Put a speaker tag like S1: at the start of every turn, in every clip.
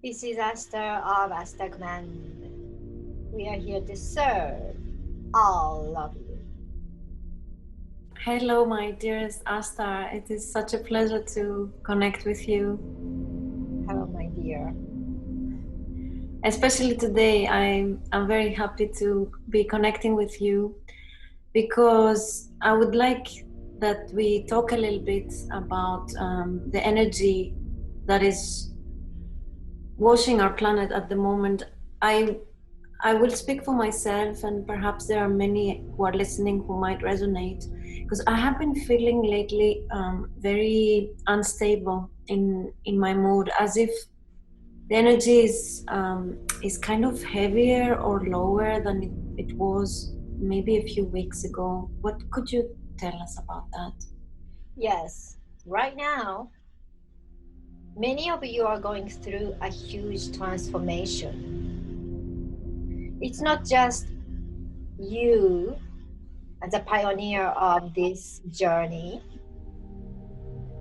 S1: This is Esther of Esther Command. We are here to serve all of you.
S2: Hello, my dearest Asta. It is such a pleasure to connect with you.
S1: Hello, my dear.
S2: Especially today, I'm very happy to be connecting with you because I would like that we talk a little bit about the energy that is washing our planet at the moment. I I will speak for myself, and perhaps there are many who are listening who might resonate, because I have been feeling lately very unstable in my mood, as if the energy is kind of heavier or lower than it was maybe a few weeks ago. What could you tell us about that?
S1: Yes, right now, many of you are going through a huge transformation. It's not just you as a pioneer of this journey,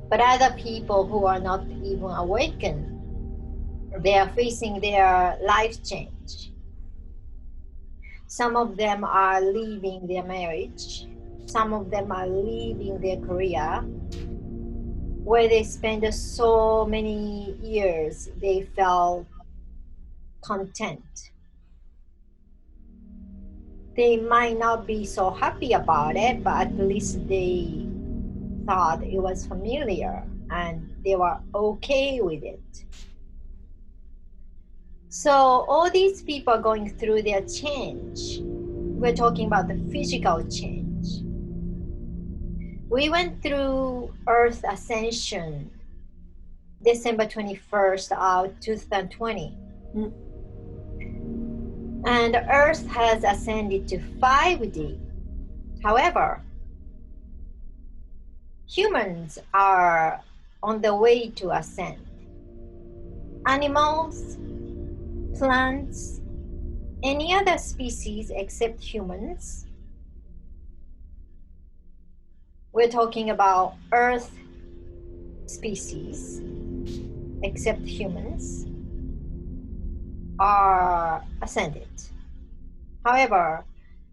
S1: but other people who are not even awakened. They are facing their life change. Some of them are leaving their marriage. Some of them are leaving their career where they spent so many years. They felt content. They might not be so happy about it, but at least they thought it was familiar and they were okay with it. So all these people are going through their change. We're talking about the physical change. We went through Earth Ascension December 21st of 2020.
S2: Mm.
S1: And Earth has ascended to 5D. However, humans are on the way to ascend. Animals, plants, any other species except humans. We're talking about Earth species except humans are ascended. However,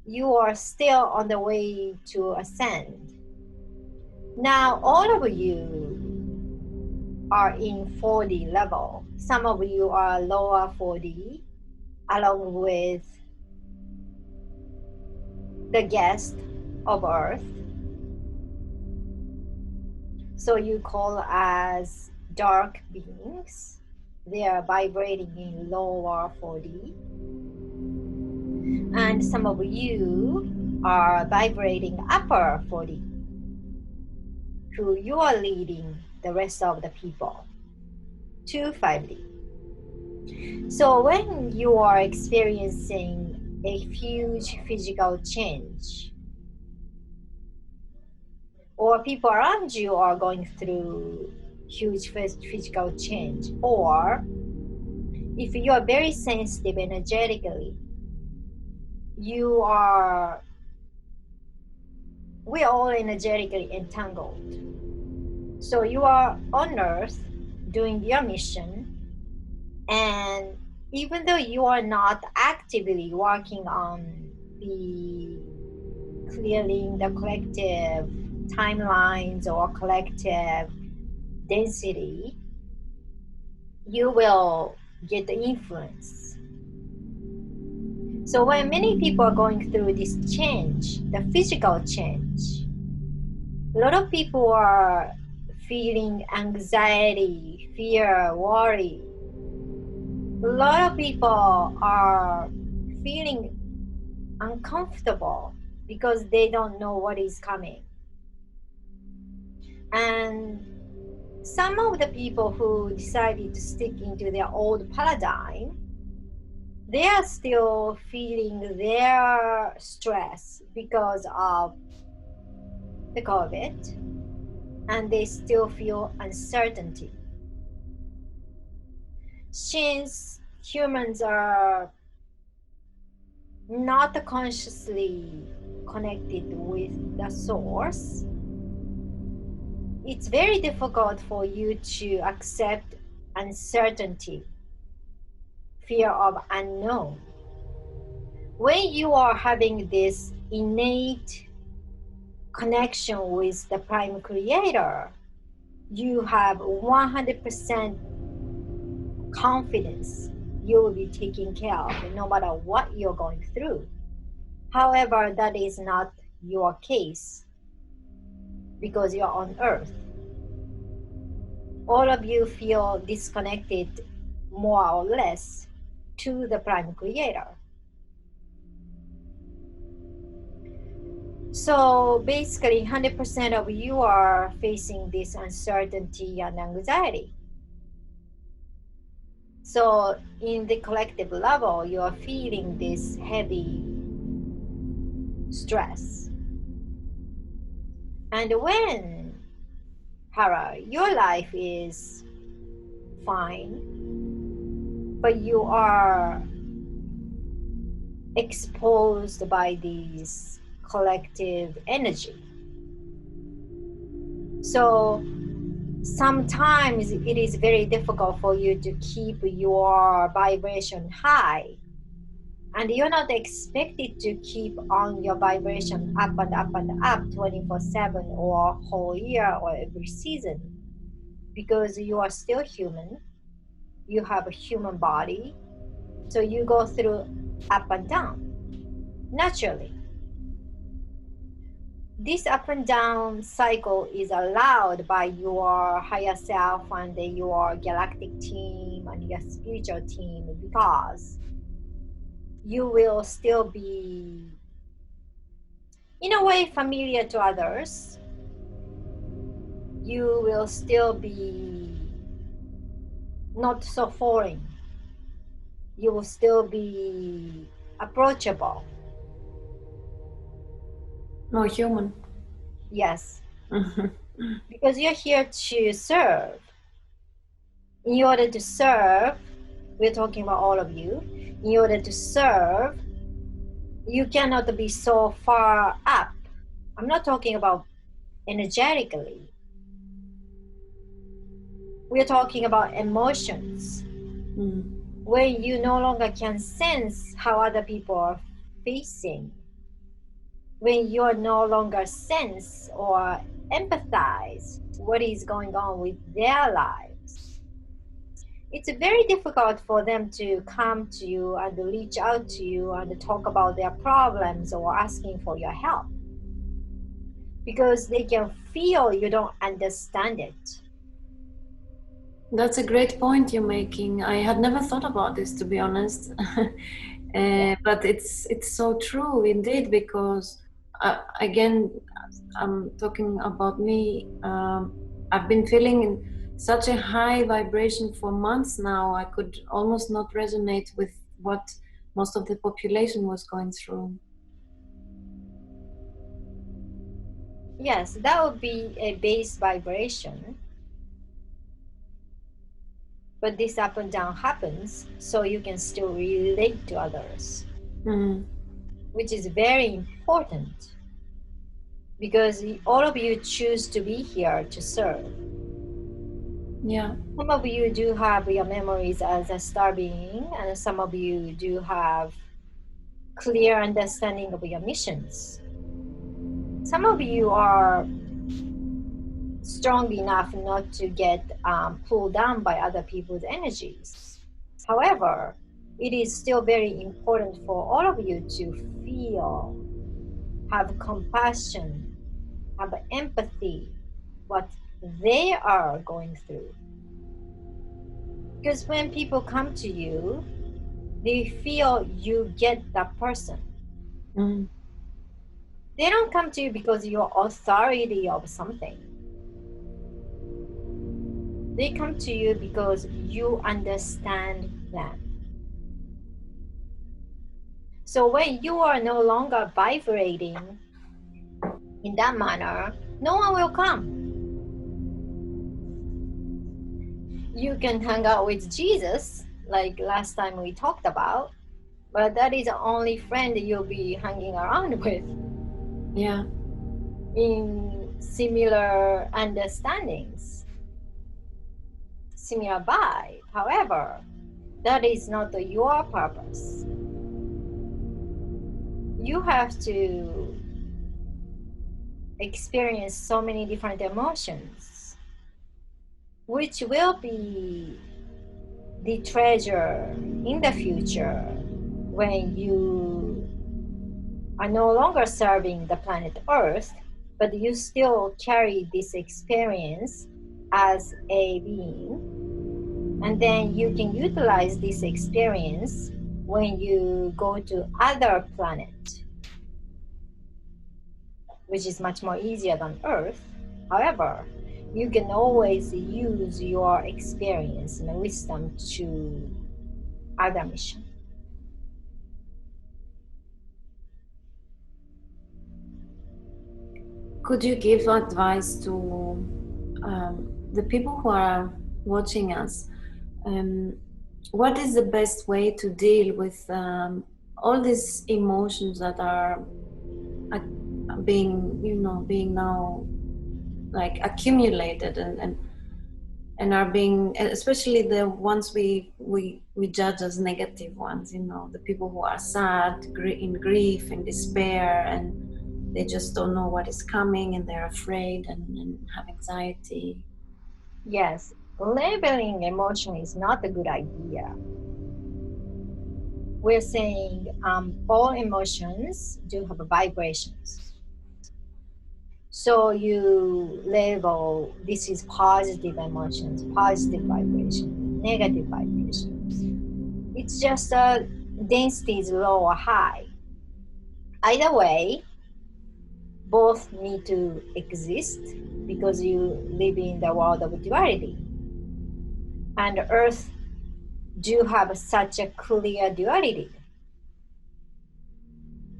S1: you are still on the way to ascend. Now, all of you are in 4D level. Some of you are lower 4D, along with the guest of Earth. So you call as dark beings. They are vibrating in lower 4D. And some of you are vibrating upper 4D, who you are leading the rest of the people to 5D. So when you are experiencing a huge physical change, or people around you are going through huge physical change, or if you are very sensitive energetically, we're all energetically entangled. So you are on Earth doing your mission, and even though you are not actively working on the clearing the collective timelines or collective density, you will get the influence. So when many people are going through this change, the physical change, a lot of people are feeling anxiety, fear, worry. A lot of people are feeling uncomfortable because they don't know what is coming. And some of the people who decided to stick into their old paradigm, they are still feeling their stress because of the COVID, and they still feel uncertainty. Since humans are not consciously connected with the source, it's very difficult for you to accept uncertainty fear of unknown. When you are having this innate connection with the Prime Creator, you have 100% confidence you will be taken care of no matter what you're going through. However, that is not your case because you're on earth. All of you feel disconnected more or less to the Prime Creator. So basically 100% of you are facing this uncertainty and anxiety. So in the collective level, you are feeling this heavy stress. And when, Hara, your life is fine, but you are exposed by this collective energy. So sometimes it is very difficult for you to keep your vibration high, and you're not expected to keep on your vibration up and up and up 24/7 or whole year or every season, because you are still human. You have a human body, so you go through up and down naturally. This up and down cycle is allowed by your higher self and your galactic team and your spiritual team, because you will still be, in a way, familiar to others. You will still be not so foreign. You will still be approachable.
S2: More human.
S1: Yes. Because you're here to serve. In order to serve, we're talking about all of you. In order to serve, you cannot be so far up. I'm not talking about energetically. We're talking about emotions. When you no longer can sense how other people are facing, when you're no longer sense or empathize what is going on with their lives, it's very difficult for them to come to you and reach out to you and talk about their problems or asking for your help, because they can feel you don't understand it.
S2: That's a great point you're making. I had never thought about this, to be honest. But it's so true indeed, because again, I'm talking about me. I've been feeling in such a high vibration for months now. I could almost not resonate with what most of the population was going through.
S1: Yes, that would be a base vibration. But this up and down happens so you can still relate to others, which is very important, because all of you choose to be here to serve.
S2: Yeah.
S1: Some of you do have your memories as a star being, and some of you do have clear understanding of your missions. Some of you are strong enough not to get pulled down by other people's energies. However, it is still very important for all of you to feel, have compassion, have empathy, what they are going through. Because when people come to you, they feel you get that person. They don't come to you because you're authority of something. They come to you because you understand them. So when you are no longer vibrating in that manner, no one will come. You can hang out with Jesus, like last time we talked about, but that is the only friend you'll be hanging around with.
S2: Yeah.
S1: In similar understandings, similar vibe. However, That is not your purpose. You have to experience so many different emotions, which will be the treasure in the future when you are no longer serving the planet Earth, but you still carry this experience as a being. And then you can utilize this experience when you go to other planet, which is much more easier than Earth. However, you can always use your experience and wisdom to other mission.
S2: Could you give advice to the people who are watching us? What is the best way to deal with all these emotions that are being now like accumulated and are being, especially the ones we judge as negative ones, the people who are sad, in grief and despair, and they just don't know what is coming and they're afraid and have anxiety.
S1: Yes, labeling emotion is not a good idea. We're saying all emotions do have vibrations. So you label this is positive emotions, positive vibration, negative vibrations. It's just density is low or high. Either way, both need to exist because you live in the world of duality. And Earth do have such a clear duality.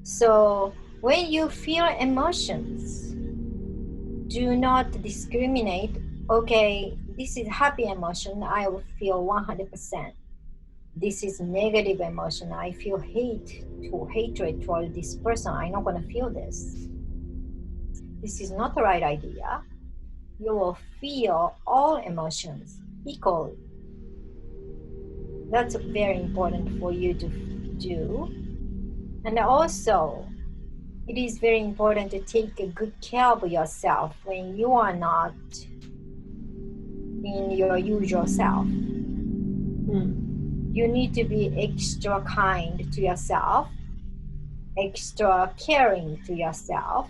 S1: So when you feel emotions, do not discriminate. Okay, this is happy emotion, I will feel 100%. This is negative emotion, I feel hatred toward this person, I'm not going to feel this. This is not the right idea. You will feel all emotions equally. That's very important for you to do. And also, it is very important to take a good care of yourself when you are not in your usual self. You need to be extra kind to yourself, extra caring to yourself,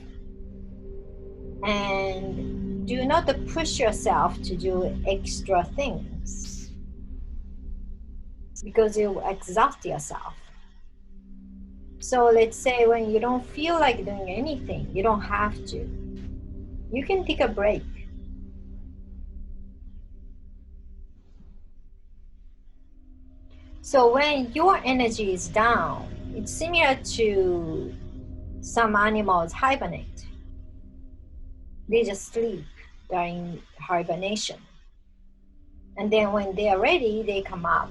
S1: and do not push yourself to do extra things because you exhaust yourself. So let's say when you don't feel like doing anything, you don't have to. You can take a break. So when your energy is down, it's similar to some animals hibernate. They just sleep during hibernation. And then when they are ready, they come out.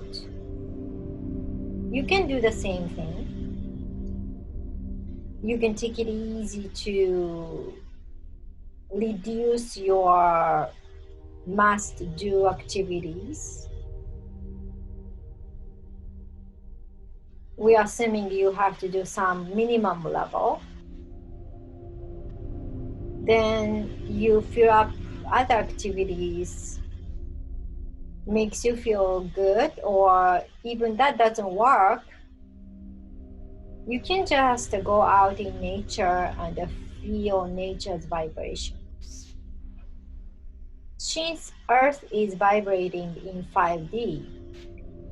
S1: You can do the same thing. You can take it easy to reduce your must-do activities. We are assuming you have to do some minimum level. Then you fill up other activities, makes you feel good, or even that doesn't work, you can just go out in nature and feel nature's vibrations. Since Earth is vibrating in 5D,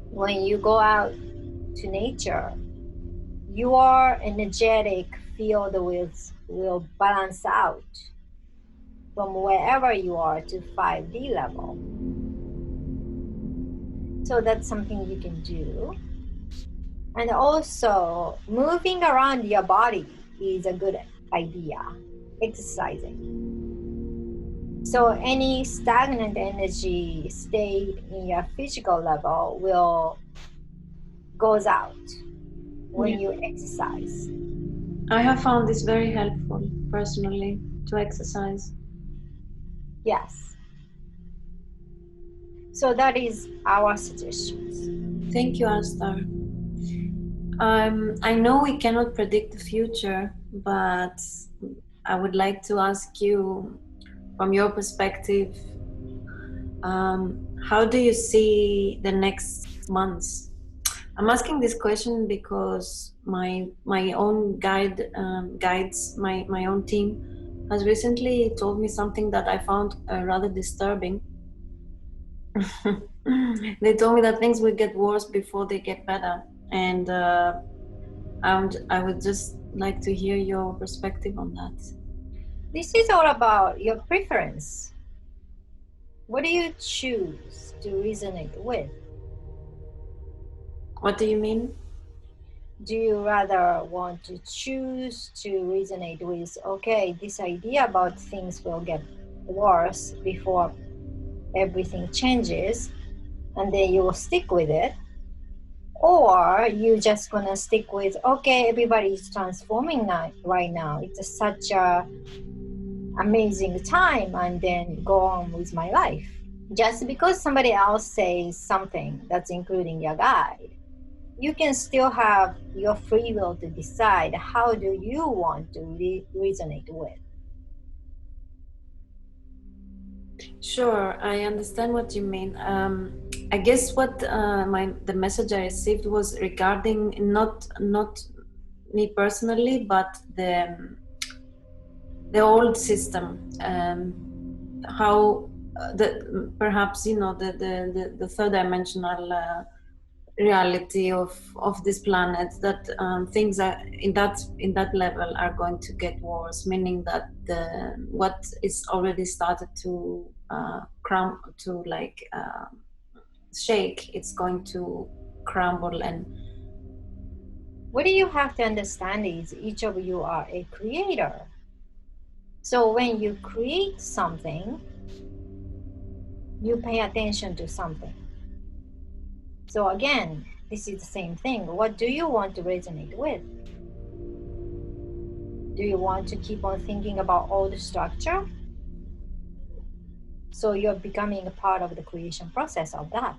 S1: when you go out to nature, your energetic field will balance out from wherever you are to 5D level. So that's something you can do. And also, moving around your body is a good idea, exercising. So any stagnant energy stayed in your physical level goes out when you exercise.
S2: I have found this very helpful personally, to exercise.
S1: Yes. So that is our suggestions.
S2: Thank you, Astar. I know we cannot predict the future, but I would like to ask you, from your perspective, how do you see the next months? I'm asking this question because my own guides, my own team, has recently told me something that I found rather disturbing. They told me that things will get worse before they get better, and I would just like to hear your perspective on that.
S1: This is all about your preference. What do you choose to resonate with?
S2: What do you mean?
S1: Do you rather want to choose to resonate with, okay, this idea about things will get worse before everything changes, and then you will stick with it? Or you just gonna stick with, okay, everybody's transforming now, right now. It's such a amazing time, and then go on with my life. Just because somebody else says something that's including your guide, you can still have your free will to decide how do you want to resonate with.
S2: Sure, I understand what you mean. I guess what the message I received was regarding not me personally, but the old system. How perhaps the third dimensional reality of this planet, that things are in that level are going to get worse, meaning that what is already started to shake, it's going to crumble. And
S1: what you have to understand is each of you are a creator. So when you create something, you pay attention to something. So again, this is the same thing. What do you want to resonate with? Do you want to keep on thinking about all the structure? So you're becoming a part of the creation process of that.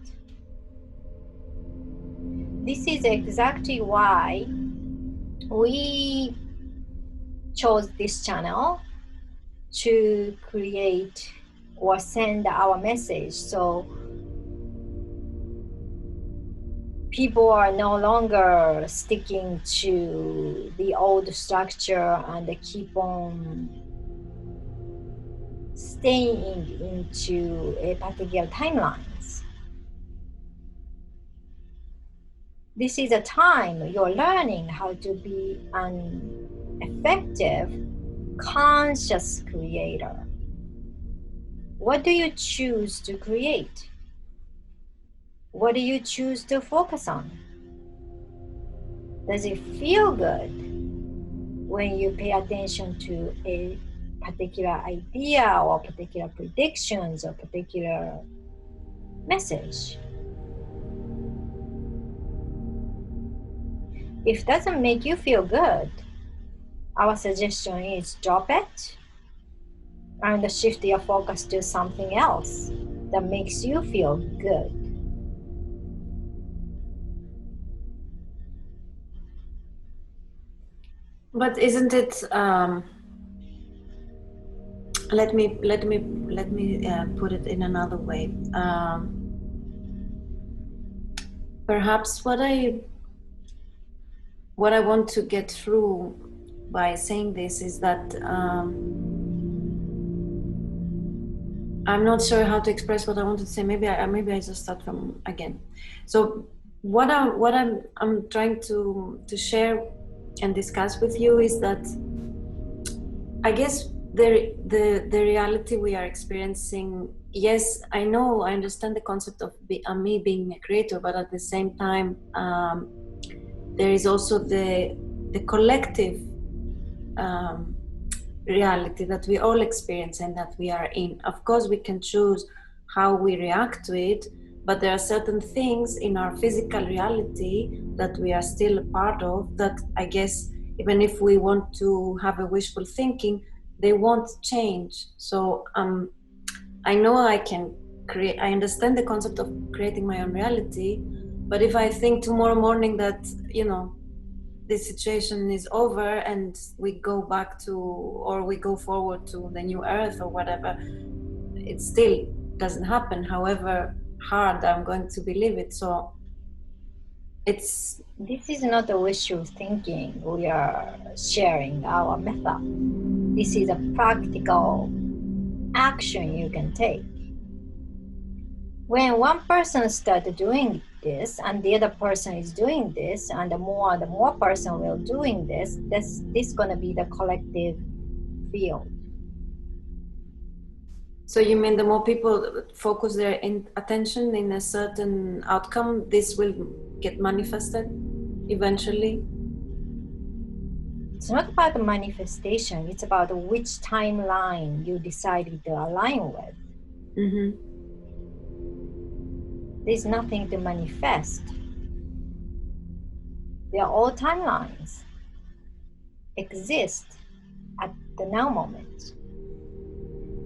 S1: This is exactly why we chose this channel to create or send our message. So people are no longer sticking to the old structure and they keep on staying into a particular timelines. This is a time you're learning how to be an effective, conscious creator. What do you choose to create? What do you choose to focus on? Does it feel good when you pay attention to a particular idea or particular predictions or particular message? If it doesn't make you feel good, our suggestion is drop it and shift your focus to something else that makes you feel good.
S2: But isn't it? Let me put it in another way. Perhaps what I want to get through by saying this is that I'm not sure how to express what I wanted to say. Maybe I just start from again. So what I'm trying to share and discuss with you is that I guess the reality we are experiencing. Yes, I know, I understand the concept of me being a creator, but at the same time, there is also the collective reality that we all experience and that we are in. Of course, we can choose how we react to it, but there are certain things in our physical reality that we are still a part of that I guess even if we want to have a wishful thinking, they won't change. So I know I can create, I understand the concept of creating my own reality, But if I think tomorrow morning that, you know, this situation is over and we go back to, or we go forward to the new earth or whatever, it still doesn't happen, however hard I'm going to believe it. So it's...
S1: This is not a wishful thinking. We are sharing our method. This is a practical action you can take. When one person starts doing this and the other person is doing this, and the more person will doing this is going to be the collective field.
S2: So you mean the more people focus their attention in a certain outcome, this will get manifested eventually?
S1: It's not about the manifestation, it's about which timeline you decided to align with.
S2: Mm-hmm.
S1: There's nothing to manifest. They are all timelines exist at the now moment.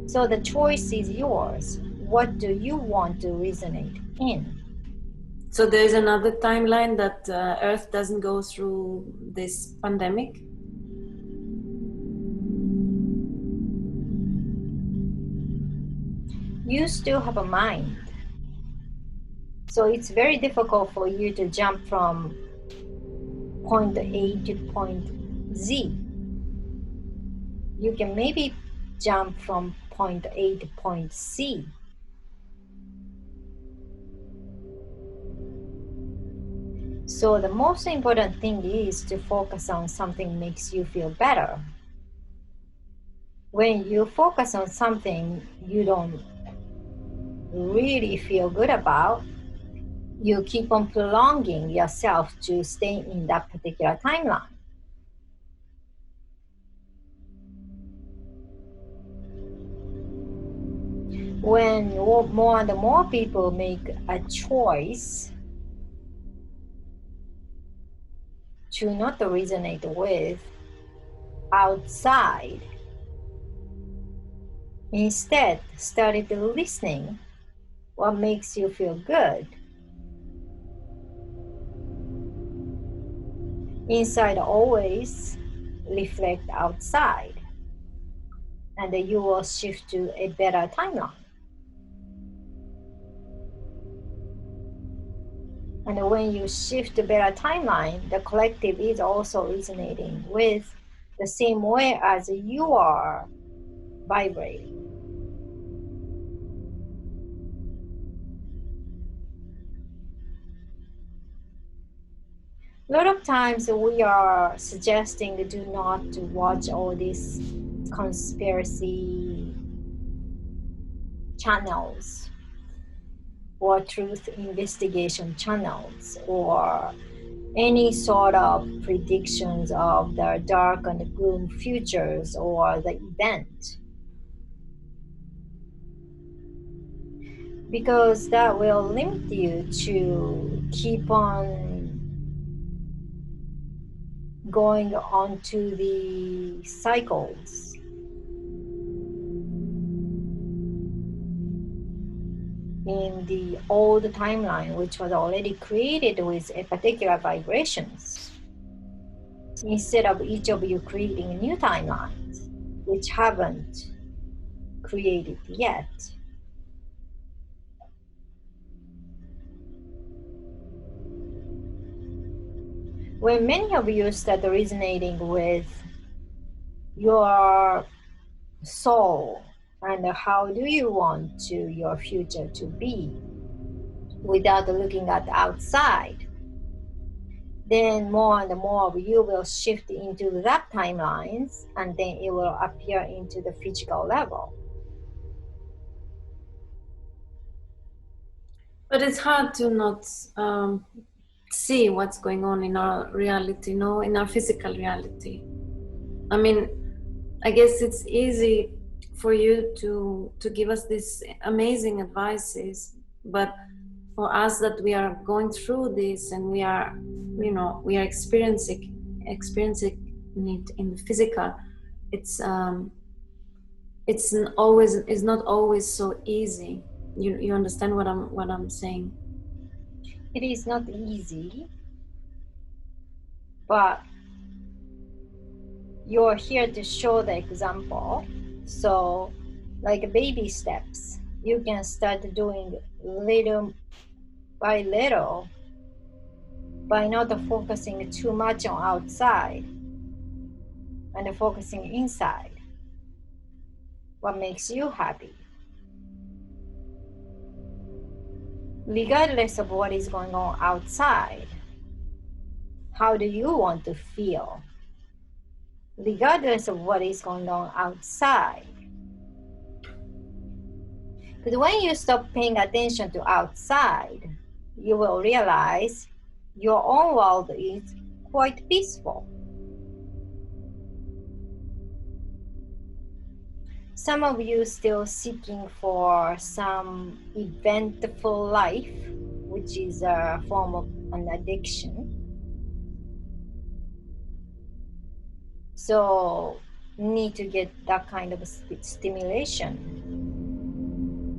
S1: So the choice is yours. What do you want to resonate in?
S2: So there's another timeline that Earth doesn't go through this pandemic?
S1: You still have a mind. So it's very difficult for you to jump from point A to point Z. You can maybe jump from point A to point C. So the most important thing is to focus on something makes you feel better. When you focus on something you don't really feel good about, you keep on prolonging yourself to stay in that particular timeline. When more and more people make a choice to not resonate with outside, instead started listening what makes you feel good, inside always reflect outside, and you will shift to a better timeline. And when you shift to better timeline, the collective is also resonating with the same way as you are vibrating. A lot of times we are suggesting do not to watch all these conspiracy channels or truth investigation channels or any sort of predictions of the dark and gloom futures or the event, because that will limit you to keep on going on to the cycles. In the old timeline, which was already created with a particular vibrations, instead of each of you creating new timelines, which haven't created yet. When many of you start resonating with your soul and how do you want to your future to be without looking at the outside, then more and more of you will shift into that timelines, and then it will appear into the physical level.
S2: But it's hard to not see what's going on in our reality, no, in our physical reality. I mean, I guess it's easy for you to give us these amazing advices, but for us that we are going through this and we are, you know, we are experiencing it in the physical, it's not always so easy. You understand what I'm saying?
S1: It is not easy, but you're here to show the example. So, like baby steps, you can start doing little by little by not focusing too much on outside and focusing inside. What makes you happy? Regardless of what is going on outside, how do you want to feel? Regardless of what is going on outside. Because when you stop paying attention to outside, you will realize your own world is quite peaceful. Some of you still seeking for some eventful life, which is a form of an addiction. So need to get that kind of stimulation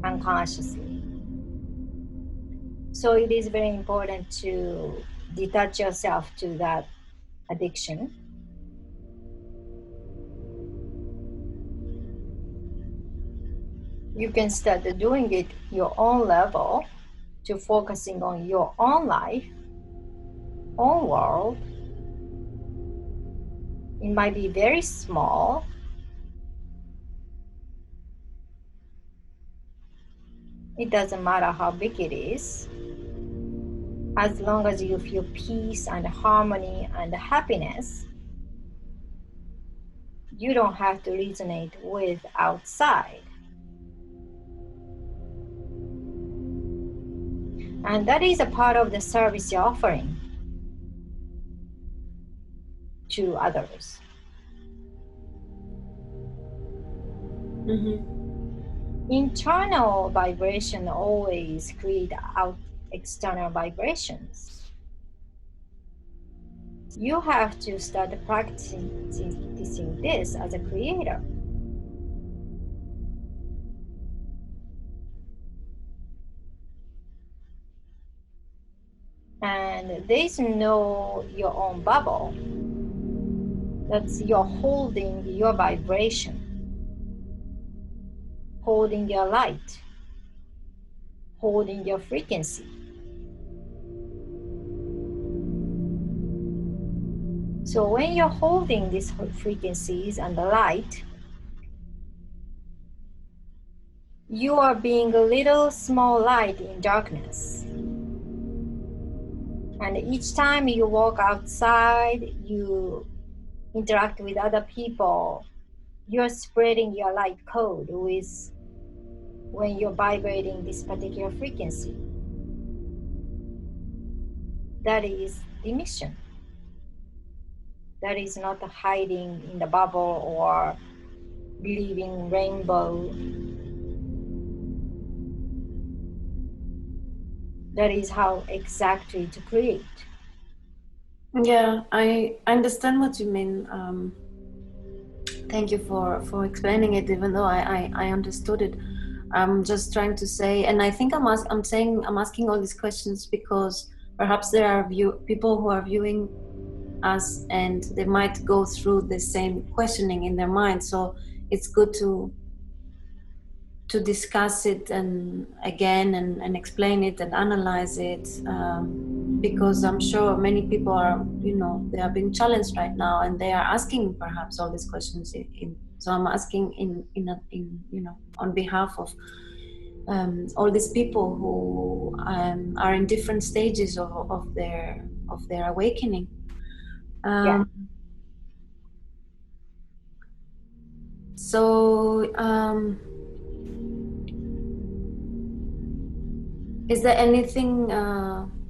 S1: unconsciously. So it is very important to detach yourself to that addiction. You can start doing it your own level to focusing on your own life, own world. It might be very small. It doesn't matter how big it is. As long as you feel peace and harmony and happiness, you don't have to resonate with outside. And that is a part of the service you're offering to others.
S2: Mm-hmm.
S1: Internal vibration always create out external vibrations. You have to start practicing this as a creator. And there's no your own bubble. That's you're holding your vibration, holding your light, holding your frequency. So when you're holding these frequencies and the light, you are being a little small light in darkness. And each time you walk outside, you interact with other people, you're spreading your light code with when you're vibrating this particular frequency. That is the mission. That is not hiding in the bubble or believing rainbow. That is how exactly to create.
S2: Yeah, I understand what you mean. Thank you for explaining it, even though I understood it. I'm just trying to say, and I think I'm asking all these questions because perhaps there are people who are viewing us and they might go through the same questioning in their mind. So it's good to discuss it and again and explain it and analyze it, because I'm sure many people are, they are being challenged right now and they are asking perhaps all these questions so I'm asking in on behalf of all these people who are in different stages of their awakening.
S1: Yeah.
S2: So is there anything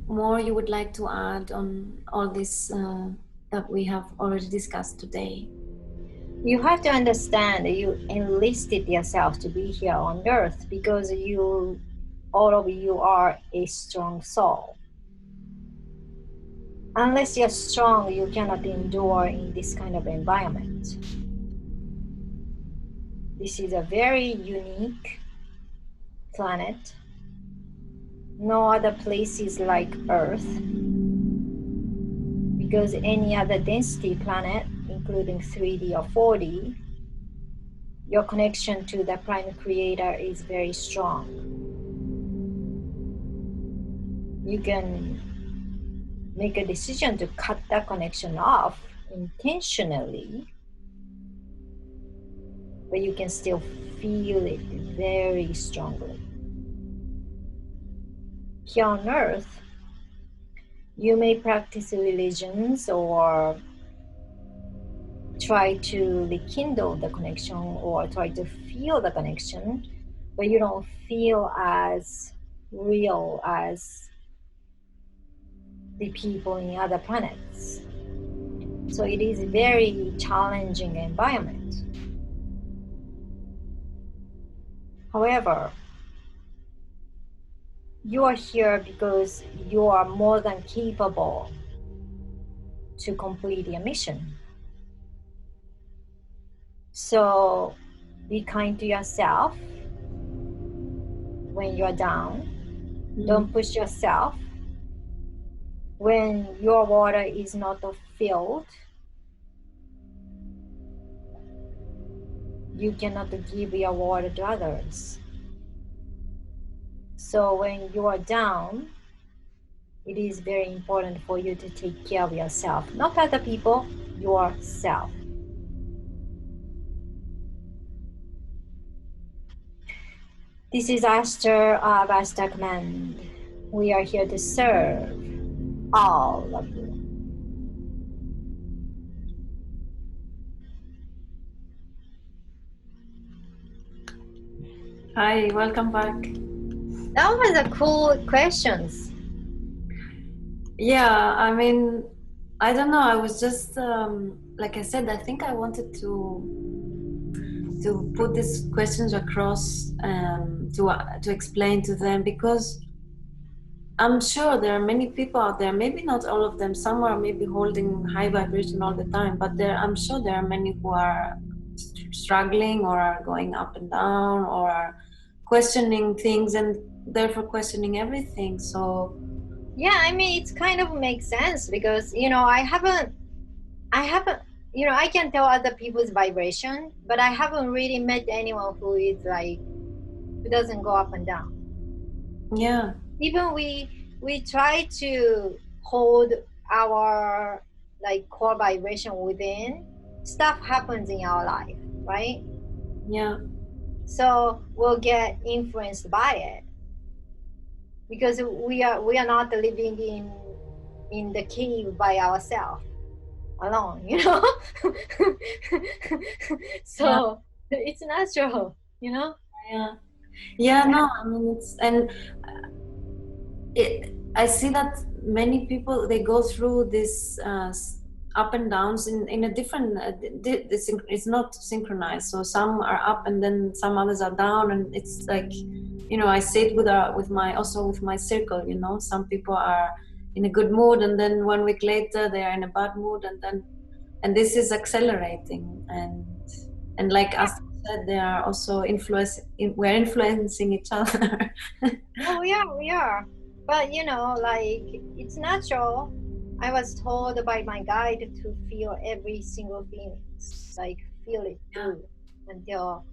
S2: more you would like to add on all this that we have already discussed today?
S1: You have to understand that you enlisted yourself to be here on earth because all of you are a strong soul. Unless you're strong, you cannot endure in this kind of environment. This is a very unique planet, no other places like Earth, because any other density planet, including 3D or 4D, your connection to the Prime Creator is very strong. You can make a decision to cut that connection off intentionally, but you can still feel it very strongly. Here on Earth, you may practice religions or try to rekindle the connection or try to feel the connection, but you don't feel as real as the people in other planets. So it is a very challenging environment. However, you are here because you are more than capable to complete your mission. So be kind to yourself when you're down. Don't push yourself. When your water is not filled, you cannot give your water to others. So when you are down, it is very important for you to take care of yourself, not other people, yourself. This is Aster of Aster Command. We are here to serve all of you.
S2: Hi, welcome back.
S1: That was a cool questions.
S2: Yeah, I mean, I don't know. I was just like I said. I think I wanted to put these questions across to explain to them, because I'm sure there are many people out there. Maybe not all of them. Some are maybe holding high vibration all the time, but I'm sure there are many who are struggling or are going up and down or are questioning things and therefore questioning everything. So
S1: yeah, I mean, it's kind of makes sense because, I haven't, I can tell other people's vibration, but I haven't really met anyone who doesn't go up and down.
S2: Yeah.
S1: Even we try to hold our core vibration within, stuff happens in our life, right?
S2: Yeah.
S1: So we'll get influenced by it because we are not living in the cave by ourselves alone, so it's natural,
S2: Yeah, no, I mean, I see that many people, they go through this up and downs in a different it's not synchronized, so some are up and then some others are down, and it's like, I see it with my circle, some people are in a good mood and then 1 week later they are in a bad mood, and this is accelerating, and like us said, they are also we're influencing each other.
S1: Oh, we are, but it's natural. I was told by my guide to feel every single feeling, feel it through until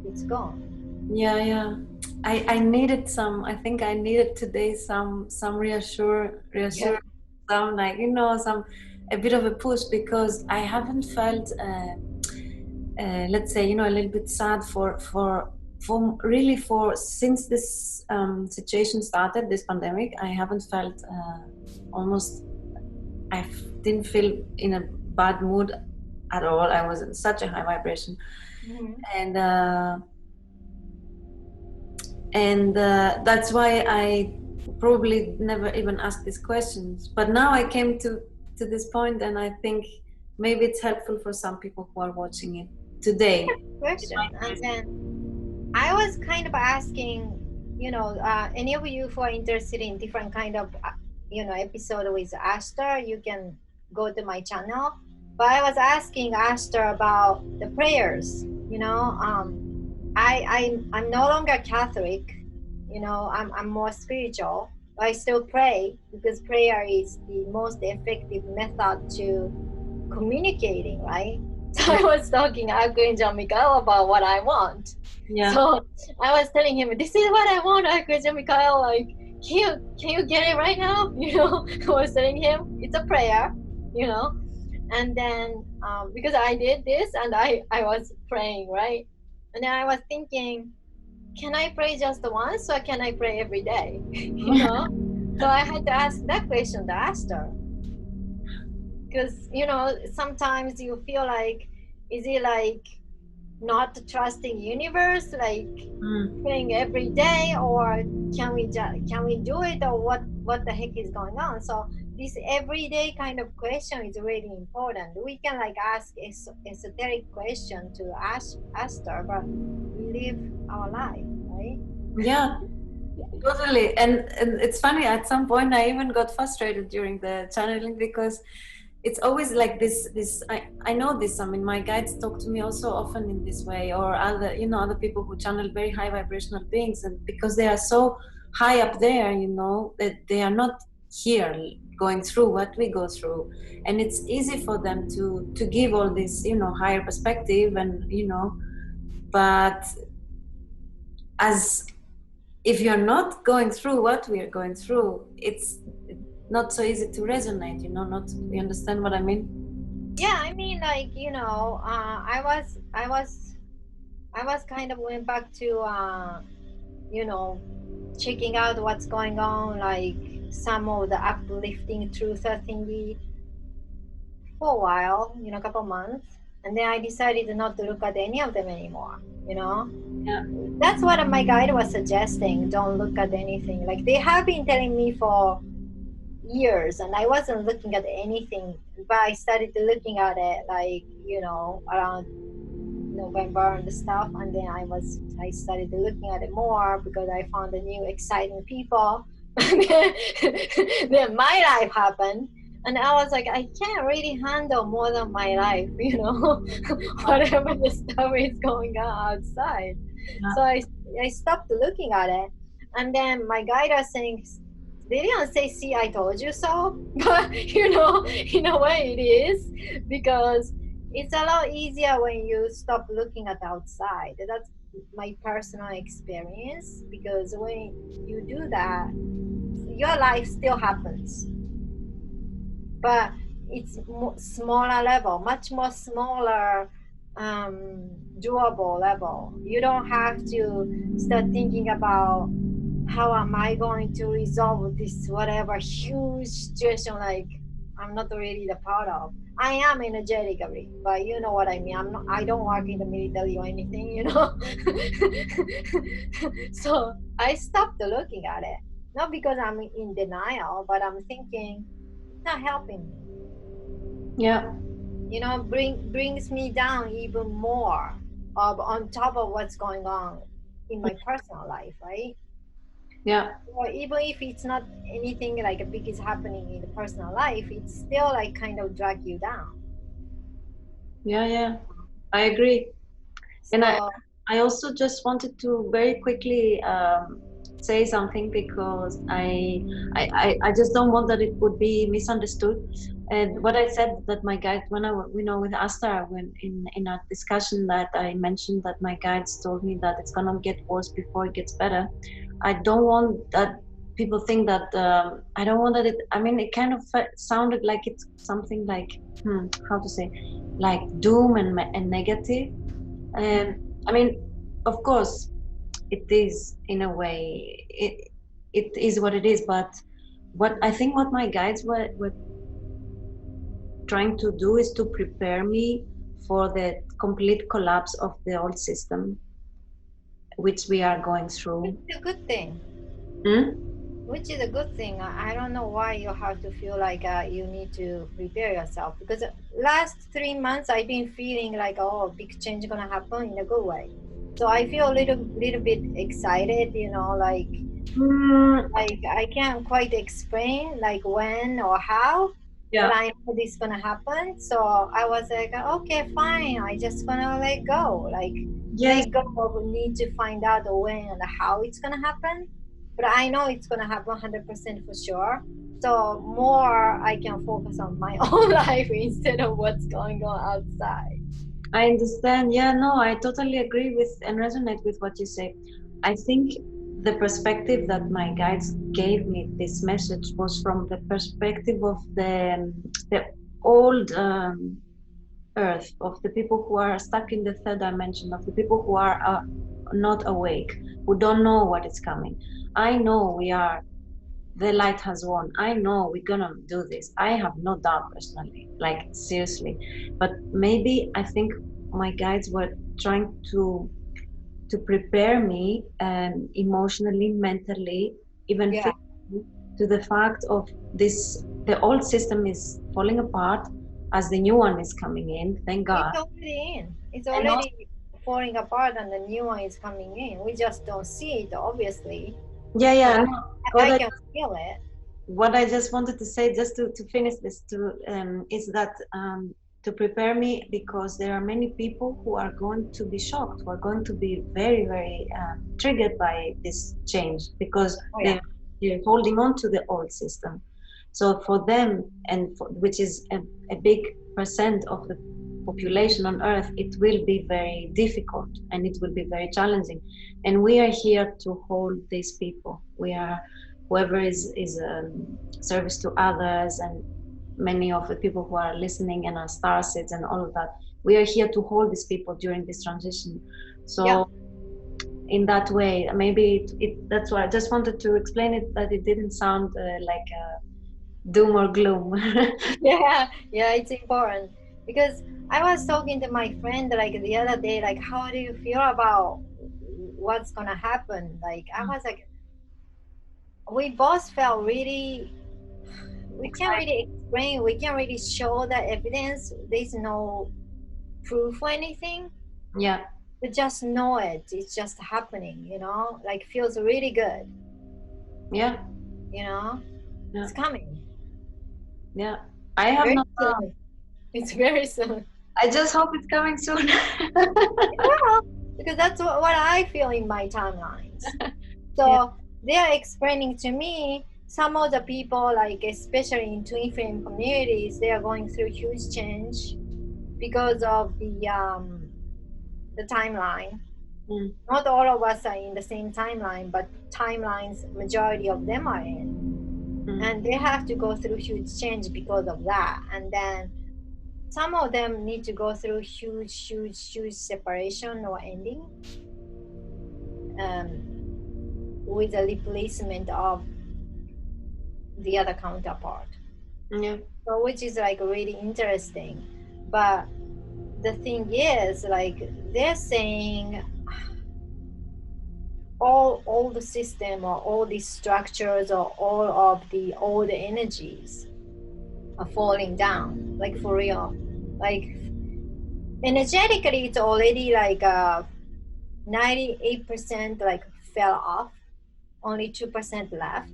S1: it's gone.
S2: Yeah. I needed I think I needed today some reassure some, a bit of a push, because I haven't felt let's say, a little bit sad for since this situation started, this pandemic. I haven't felt I didn't feel in a bad mood at all. I was in such a high vibration.
S1: Mm-hmm.
S2: And that's why I probably never even asked these questions. But now I came to this point, and I think maybe it's helpful for some people who are watching it today.
S1: Question. And then I was kind of asking, any of you who are interested in different kind of, episode with Aster, you can go to my channel. But I was asking Aster about the prayers. I'm no longer Catholic, I'm more spiritual. I still pray because prayer is the most effective method to communicating, right? So I was talking to Archangel Michael about what I want.
S2: Yeah.
S1: So I was telling him, "This is what I want, Archangel Michael. Like, can you get it right now?" I was telling him it's a prayer, you know. And then because I did this and I was praying, right? And then I was thinking, can I pray just once or can I pray every day? So I had to ask that question to Aster, because sometimes you feel like, is it like not trusting universe, like praying every day, or can we do it, or what the heck is going on? So this everyday kind of question is really important. We can like ask esoteric question to ask Aster, but we live our life, right?
S2: Yeah, totally. And it's funny, at some point I even got frustrated during the channeling, because it's always like this I know this. I mean, my guides talk to me also often in this way, or other people who channel very high vibrational beings, and because they are so high up there, that they are not here going through what we go through, and it's easy for them to give all this higher perspective, and but as if you're not going through what we are going through, it's not so easy to resonate, not, you understand what I mean?
S1: Yeah, I mean, like, I was kind of went back to you know checking out what's going on, like some of the uplifting truth thingy for a while, a couple months, and then I decided not to look at any of them anymore.
S2: Yeah.
S1: That's what my guide was suggesting. Don't look at anything. Like they have been telling me for years, and I wasn't looking at anything, but I started looking at it, like around November and stuff, and then I started looking at it more because I found a new exciting people. Then my life happened, and I was like, I can't really handle more than my life, whatever the stuff is going on outside.
S2: Yeah.
S1: So I stopped looking at it, and then my guide was saying, they didn't say, "See, I told you so," but in a way it is, because it's a lot easier when you stop looking at the outside. That's my personal experience, because when you do that, your life still happens, but it's smaller level, much more smaller, doable level. You don't have to start thinking about how am I going to resolve this whatever huge situation, like I'm not really the part of. I am energetically, but you know what I mean. I don't work in the military or anything. So I stopped looking at it. Not because I'm in denial, but I'm thinking it's not helping me.
S2: Yeah.
S1: Brings me down even more on top of what's going on in my personal life, right?
S2: Yeah.
S1: Or even if it's not anything like a big is happening in the personal life, it's still like kind of drag you down.
S2: Yeah, I agree. And
S1: So
S2: I also just wanted to very quickly say something, because I just don't want that it would be misunderstood. And what I said, that my guide, when with Asta, when in our discussion, that I mentioned that my guides told me that it's gonna get worse before it gets better. I don't want that people think that I don't want that it kind of sounded like it's something like how to say, like doom and negative. And I mean, of course, it is in a way. It is what it is. But what I think, what my guides were trying to do, is to prepare me for the complete collapse of the old system, which we are going through.
S1: it's a good thing.
S2: Hmm?
S1: Which is a good thing. I don't know why you have to feel like you need to prepare yourself, because last 3 months I've been feeling like, oh, big change gonna happen in a good way. So I feel a little bit excited, like I can't quite explain like when or how, but
S2: Yeah.
S1: I know this gonna happen. So I was like, okay, fine. I just gonna let go, like
S2: Yes.
S1: let go of need to find out when and how it's gonna happen. but I know it's gonna happen 100% for sure. So more I can focus on my own life instead of what's going on outside.
S2: I understand. Yeah, no, I totally agree with and resonate with what you say. I think the perspective that my guides gave me this message was from the perspective of the old earth, of the people who are stuck in the third dimension, of the people who are not awake, who don't know what is coming. I know we are, the light has won. I know we're gonna do this. I have no doubt personally, like seriously. But maybe I think my guides were trying to prepare me emotionally, mentally, even
S1: Yeah,
S2: physically, to the fact of this. The old system is falling apart as the new one is coming in. Thank God.
S1: it's already in. It's
S2: And also,
S1: already falling apart, and the new one is coming in. We just don't see it, obviously,
S2: yeah,
S1: but
S2: yeah. No,
S1: I can feel it.
S2: what I just wanted to say, just to finish this, is that to prepare me, because there are many people who are going to be shocked, who are going to be very, very triggered by this change, because
S1: Oh yeah,
S2: they're holding on to the old system. So for them, which is a big percent of the population on Earth, it will be very difficult and it will be very challenging. And we are here to hold these people. We are whoever is service to others, and many of the people who are listening and are star seeds and all of that, we are here to hold these people during this transition.
S1: yeah.
S2: So in that way, maybe that's why I just wanted to explain it, that it didn't sound like doom or gloom.
S1: Yeah, yeah, it's important because I was talking to my friend like the other day, like, how do you feel about what's gonna happen? Like, I was like, we both felt really, we can't
S2: Excited.
S1: really explain, we can't really show the evidence. There's no proof or anything.
S2: Yeah,
S1: We just know it. It's just happening, like feels really good,
S2: yeah,
S1: you know,
S2: yeah,
S1: it's coming
S2: yeah. I have
S1: very
S2: no doubt.
S1: soon. It's very soon.
S2: I just hope it's coming soon.
S1: Yeah, because that's what I feel in my timelines.
S2: Yeah.
S1: So they are explaining to me some of the people, like especially in twin flame communities, they are going through huge change because of the timeline.
S2: Mm,
S1: Not all of us are in the same timeline, but timelines majority of them are in,
S2: mm,
S1: and they have to go through huge change because of that. And then some of them need to go through huge separation or ending, um, with the replacement of the other counterpart.
S2: yeah.
S1: So which is like really interesting. But the thing is, like, they're saying all the system or all these structures or all of the old energies are falling down, like for real. Like energetically it's already like 98% like fell off, only 2% left.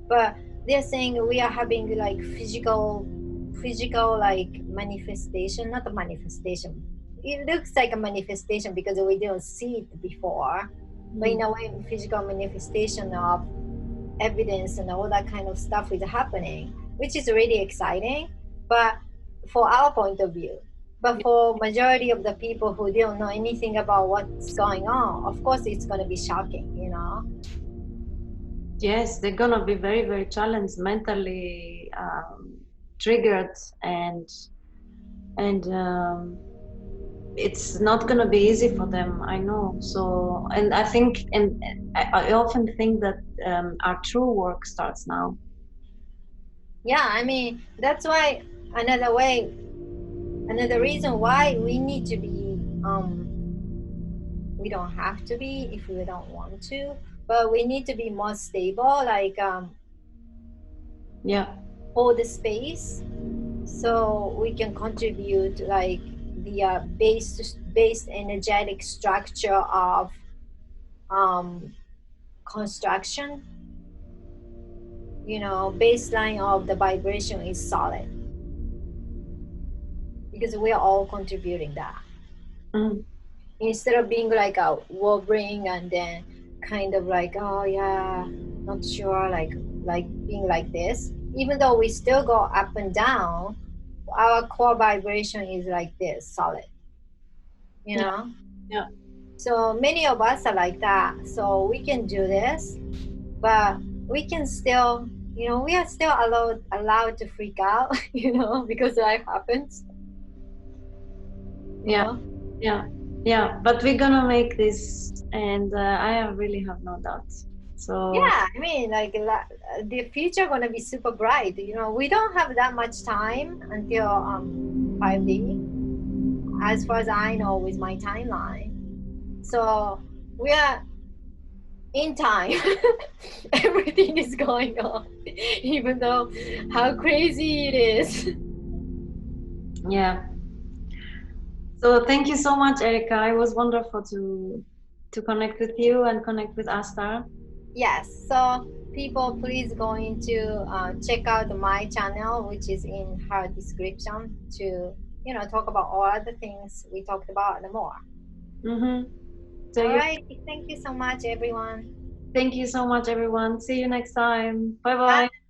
S1: But they're saying we are having like physical like manifestation, not a manifestation, it looks like a manifestation because we didn't see it before, but in
S2: Mm.
S1: a way physical manifestation of evidence and all that kind of stuff is happening, which is really exciting, but for our point of view. But for majority of the people who don't know anything about what's going on, of course it's going to be shocking.
S2: Yes, they're gonna be very, very challenged, mentally triggered, and it's not gonna be easy for them. I know. So, and I think, and I often think that our true work starts now.
S1: Yeah, I mean, that's why another way, another reason why we need to be, we don't have to be if we don't want to, but we need to be more stable, like
S2: Yeah,
S1: hold the space so we can contribute like the based energetic structure of um, construction. Baseline of the vibration is solid because we are all contributing that.
S2: mm,
S1: Instead of being like a wobbling and then kind of like, oh yeah, not sure, like being like this. Even though we still go up and down, our core vibration is like this, solid. You
S2: Yeah.
S1: know.
S2: Yeah.
S1: So many of us are like that. So we can do this, but we can still, we are still allowed to freak out, because life happens. You
S2: Yeah.
S1: know.
S2: Yeah. Yeah. But we're gonna make this, and I really have no doubts. So
S1: Yeah, I mean, like the future gonna be super bright. We don't have that much time until 5D, as far as I know, with my timeline. So we are in time. Everything is going on, even though how crazy it is.
S2: yeah. So thank you so much, Erica. It was wonderful to connect with you and connect with Asta.
S1: Yes, so people, please go into check out my channel, which is in her description, to talk about all the things we talked about and more.
S2: Mm-hmm. So
S1: All
S2: you
S1: right, thank you so much, everyone.
S2: thank you so much, everyone. See you next time. Bye
S1: Bye.
S2: bye.